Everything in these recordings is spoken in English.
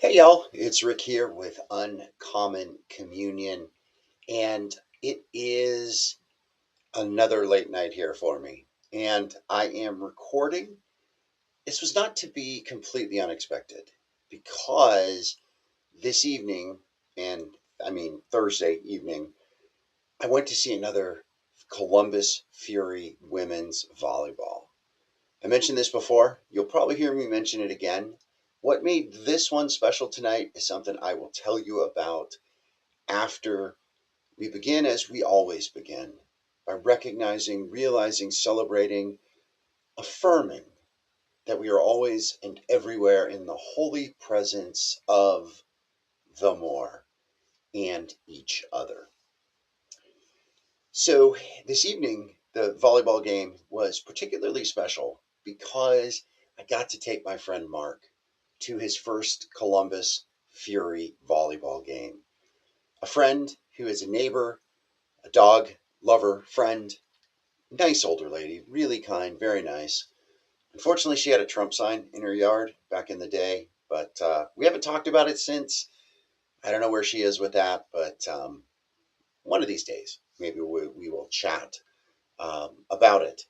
Hey y'all, it's Rick here with Uncommon Communion, and it is another late night here for me. And I am recording. This was not to be completely unexpected because this evening, and I mean Thursday evening, I went to see another Columbus Fury women's volleyball. I mentioned this before. You'll probably hear me mention it again. What made this one special tonight is something I will tell you about after we begin, as we always begin, by recognizing, realizing, celebrating, affirming that we are always and everywhere in the holy presence of the more and each other. So, this evening, the volleyball game was particularly special because I got to take my friend Mark to his first Columbus Fury volleyball game. A friend who is a neighbor, a dog lover, friend, nice older lady, really kind, very nice. Unfortunately, she had a Trump sign in her yard back in the day, but we haven't talked about it since. I don't know where she is with that, but one of these days, maybe we will chat about it.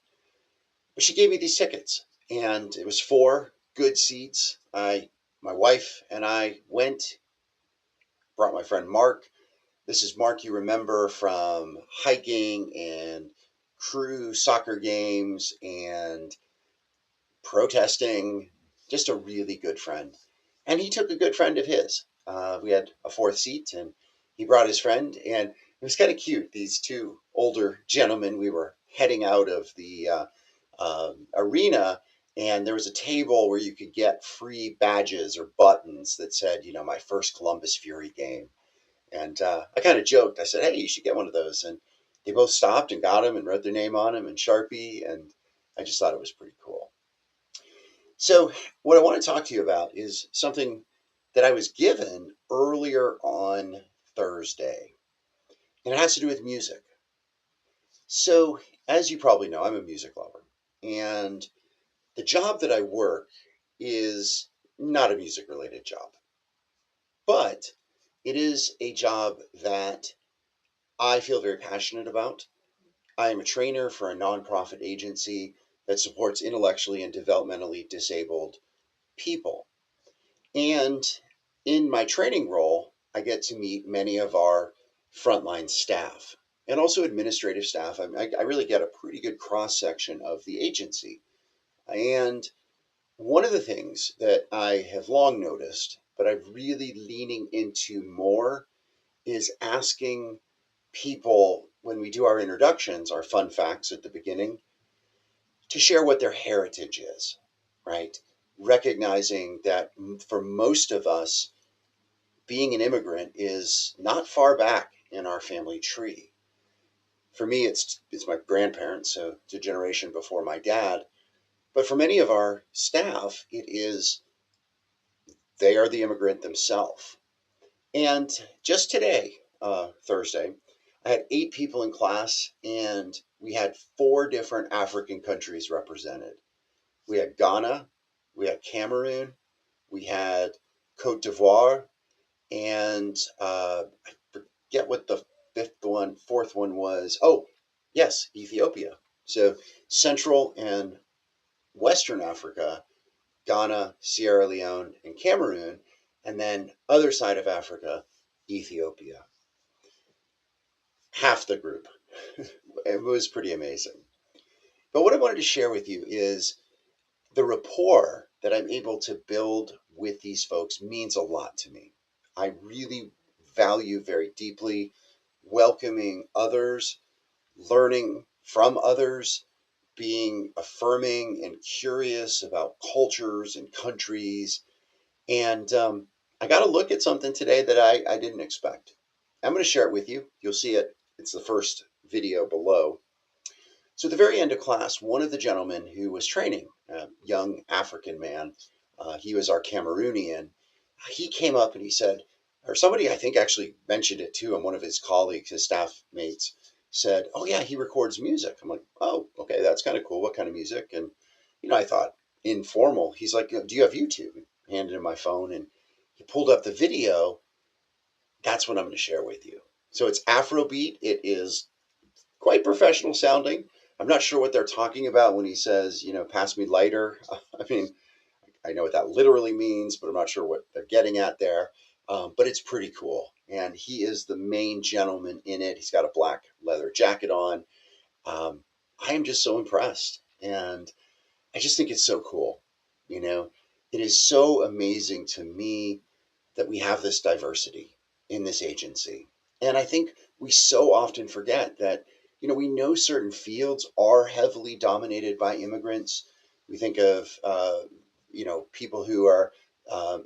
But she gave me these tickets, and it was four good seats. My wife and I went, brought my friend Mark. This is Mark you remember from hiking and crew soccer games and protesting. Just a really good friend. And he took a good friend of his. We had a fourth seat, and he brought his friend, and it was kind of cute. These two older gentlemen, we were heading out of the arena, and there was a table where you could get free badges or buttons that said, my first Columbus Fury game. And I kind of joked. I said, "Hey, you should get one of those." And they both stopped and got them and wrote their name on them in Sharpie. And I just thought it was pretty cool. So, what I want to talk to you about is something that I was given earlier on Thursday, and it has to do with music. So, as you probably know, I'm a music lover, and the job that I work is not a music related job, but it is a job that I feel very passionate about. I am a trainer for a nonprofit agency that supports intellectually and developmentally disabled people. And in my training role, I get to meet many of our frontline staff and also administrative staff. I really get a pretty good cross section of the agency. And one of the things that I have long noticed, but I'm really leaning into more, is asking people when we do our introductions, our fun facts at the beginning, to share what their heritage is, right? Recognizing that for most of us, being an immigrant is not far back in our family tree. For me, it's my grandparents, so it's a generation before my dad. But for many of our staff, it is they are the immigrant themselves. And just today, Thursday, I had 8 people in class, and we had 4 different African countries represented. We had Ghana, we had Cameroon, we had Cote d'Ivoire, and I forget what the fourth one was. Oh, yes, Ethiopia. So Central and Western Africa, Ghana, Sierra Leone, and Cameroon, and then other side of Africa, Ethiopia. Half the group. It was pretty amazing. But what I wanted to share with you is the rapport that I'm able to build with these folks means a lot to me. I really value very deeply welcoming others, learning from others, being affirming and curious about cultures and countries. And I got to look at something today that I didn't expect. I'm going to share it with you. You'll see it. It's the first video below. So at the very end of class, one of the gentlemen who was training, a young African man, he was our Cameroonian, he came up and he said, or somebody I think actually mentioned it too, and one of his colleagues, his staff mates, said, "Oh yeah, he records music." I'm like, "Oh, okay, that's kind of cool. What kind of music?" And I thought informal. He's like, "Do you have YouTube?" I handed him my phone, and he pulled up the video. That's what I'm going to share with you. So it's Afrobeat. It is quite professional sounding. I'm not sure what they're talking about when he says, pass me lighter. I mean, I know what that literally means, but I'm not sure what they're getting at there. But it's pretty cool. And he is the main gentleman in it. He's got a black leather jacket on. I am just so impressed. And I just think it's so cool. It is so amazing to me that we have this diversity in this agency. And I think we so often forget that, we know certain fields are heavily dominated by immigrants. We think of, people who are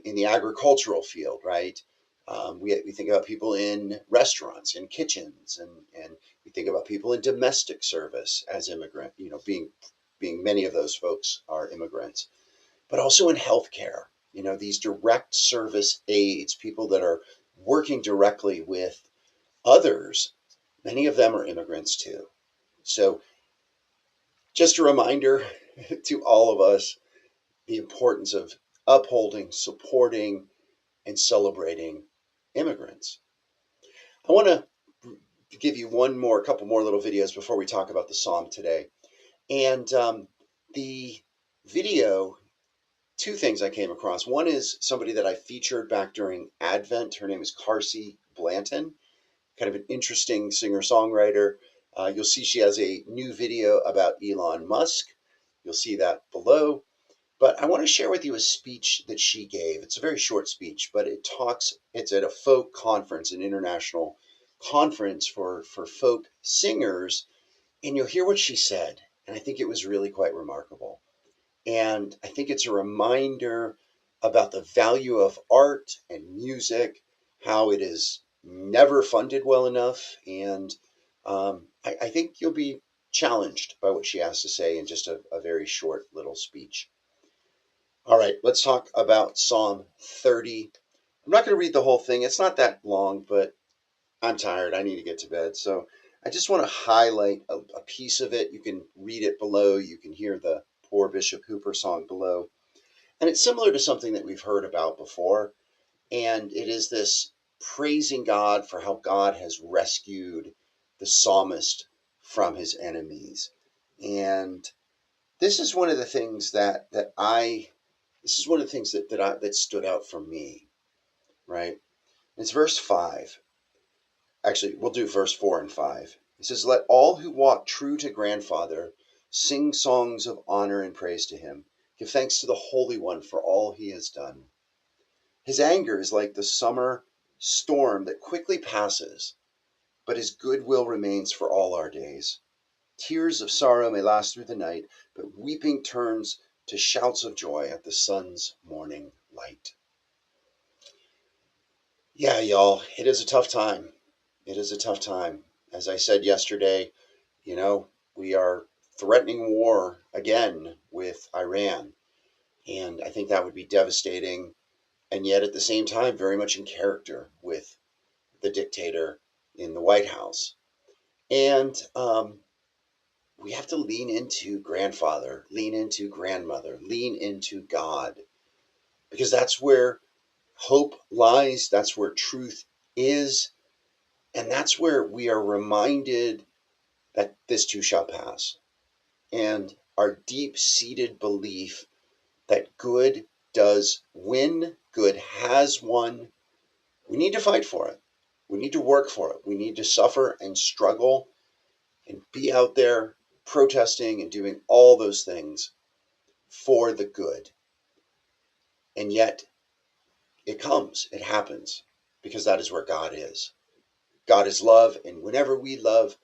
in the agricultural field, right? We think about people in restaurants, in kitchens, and we think about people in domestic service as immigrant, being many of those folks are immigrants, but also in healthcare. These direct service aides, people that are working directly with others, many of them are immigrants too. So, just a reminder to all of us the importance of upholding, supporting, and celebrating immigrants. I want to give you a couple more little videos before we talk about the psalm today. And the video, two things I came across. One is somebody that I featured back during Advent. Her name is Carsie Blanton, kind of an interesting singer-songwriter. You'll see she has a new video about Elon Musk. You'll see that below. But I want to share with you a speech that she gave. It's a very short speech, but it's at a folk conference, an international conference for folk singers. And you'll hear what she said. And I think it was really quite remarkable. And I think it's a reminder about the value of art and music, how it is never funded well enough. And I think you'll be challenged by what she has to say in just a very short little speech. All right, let's talk about Psalm 30. I'm not going to read the whole thing. It's not that long, but I'm tired. I need to get to bed. So I just want to highlight a piece of it. You can read it below. You can hear the Poor Bishop Hooper song below. And it's similar to something that we've heard about before. And it is this praising God for how God has rescued the psalmist from his enemies. And this is one of the things that stood out for me, right? It's verse 5. Actually, we'll do verse 4 and 5. It says, "Let all who walk true to grandfather sing songs of honor and praise to him. Give thanks to the Holy One for all he has done. His anger is like the summer storm that quickly passes, but his goodwill remains for all our days. Tears of sorrow may last through the night, but weeping turns to shouts of joy at the sun's morning light." Yeah, y'all, it is a tough time. It is a tough time. As I said yesterday, we are threatening war again with Iran. And I think that would be devastating. And yet at the same time, very much in character with the dictator in the White House. And we have to lean into grandfather, lean into grandmother, lean into God, because that's where hope lies. That's where truth is. And that's where we are reminded that this too shall pass. And our deep seated belief that good does win, good has won. We need to fight for it. We need to work for it. We need to suffer and struggle and be out there protesting and doing all those things for the good. And yet it comes, it happens, because that is where God is. God is love, and whenever we love,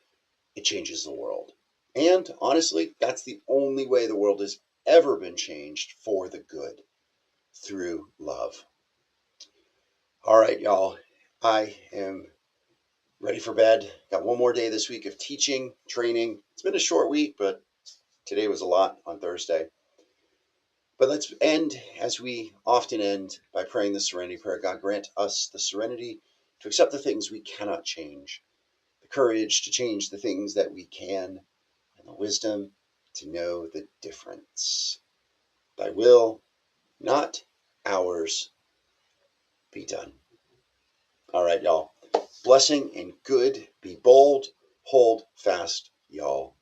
it changes the world. And honestly, that's the only way the world has ever been changed for the good, through love. All right, y'all, I am ready for bed. Got one more day this week of teaching, training. It's been a short week, but today was a lot on Thursday. But let's end, as we often end, by praying the Serenity Prayer. God, grant us the serenity to accept the things we cannot change, the courage to change the things that we can, and the wisdom to know the difference. Thy will, not ours, be done. All right, y'all. Blessing and good. Be bold. Hold fast, y'all.